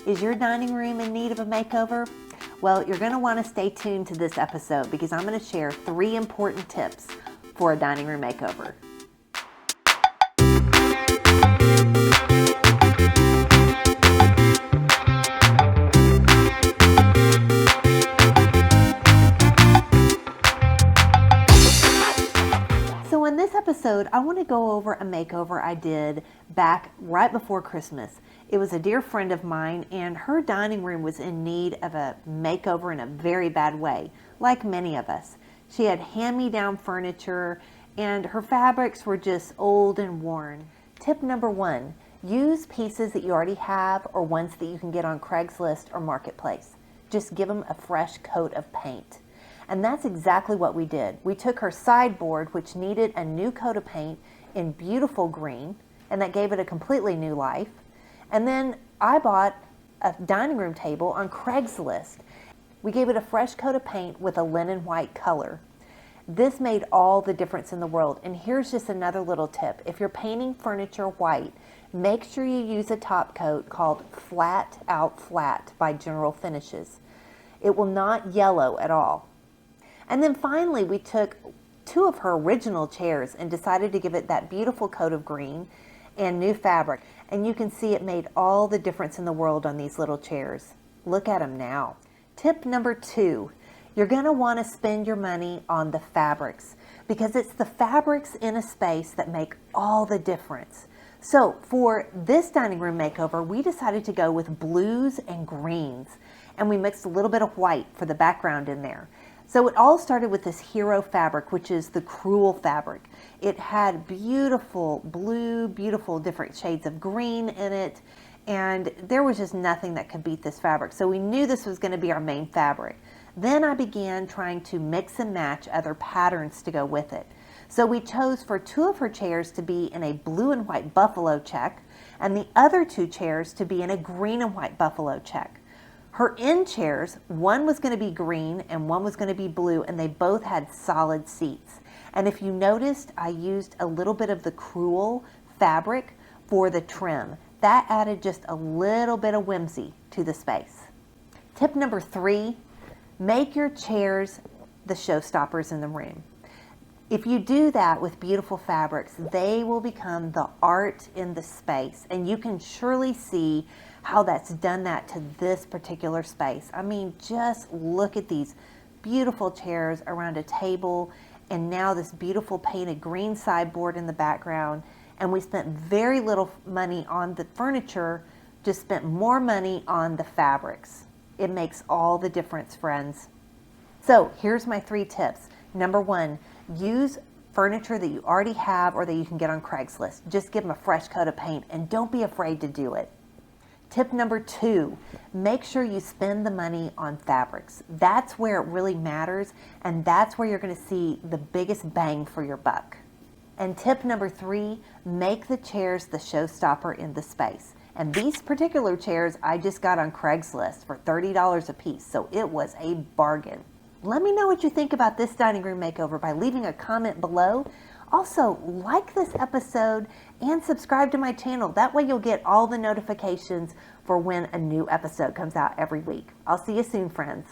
Is your dining room in need of a makeover? Well, you're going to want to stay tuned to this episode because I'm going to share 3 important tips for a dining room makeover. So in this episode, I want to go over a makeover I did back right before Christmas. It was a dear friend of mine, and her dining room was in need of a makeover in a very bad way, like many of us. She had hand-me-down furniture, and her fabrics were just old and worn. Tip number 1, use pieces that you already have or ones that you can get on Craigslist or Marketplace. Just give them a fresh coat of paint. And that's exactly what we did. We took her sideboard, which needed a new coat of paint in beautiful green, and that gave it a completely new life. And then I bought a dining room table on Craigslist. We gave it a fresh coat of paint with a linen white color. This made all the difference in the world. And here's just another little tip. If you're painting furniture white, make sure you use a top coat called Flat Out Flat by General Finishes. It will not yellow at all. And then finally, we took 2 of her original chairs and decided to give it that beautiful coat of green and new fabric. And you can see it made all the difference in the world on these little chairs. Look at them now. Tip number 2, you're going to want to spend your money on the fabrics because it's the fabrics in a space that make all the difference. So for this dining room makeover, we decided to go with blues and greens, and we mixed a little bit of white for the background in there. So it all started with this hero fabric, which is the crewel fabric. It had beautiful blue, beautiful different shades of green in it, and there was just nothing that could beat this fabric. So we knew this was going to be our main fabric. Then I began trying to mix and match other patterns to go with it. So we chose for 2 of her chairs to be in a blue and white buffalo check, and the other 2 chairs to be in a green and white buffalo check. Her end chairs, one was going to be green and one was going to be blue, and they both had solid seats. And if you noticed, I used a little bit of the crewel fabric for the trim. That added just a little bit of whimsy to the space. Tip number 3, make your chairs the showstoppers in the room. If you do that with beautiful fabrics, they will become the art in the space, and you can surely see how that's done that to this particular space. I mean, just look at these beautiful chairs around a table, and now this beautiful painted green sideboard in the background, and we spent very little money on the furniture, just spent more money on the fabrics. It makes all the difference, friends. So here's my 3 tips. Number 1, use furniture that you already have or that you can get on Craigslist. Just give them a fresh coat of paint, and don't be afraid to do it. Tip number 2, make sure you spend the money on fabrics. That's where it really matters, and that's where you're going to see the biggest bang for your buck. And tip number 3, make the chairs the showstopper in the space. And these particular chairs I just got on Craigslist for $30 a piece, so it was a bargain. Let me know what you think about this dining room makeover by leaving a comment below. Also, like this episode and subscribe to my channel. That way you'll get all the notifications for when a new episode comes out every week. I'll see you soon, friends.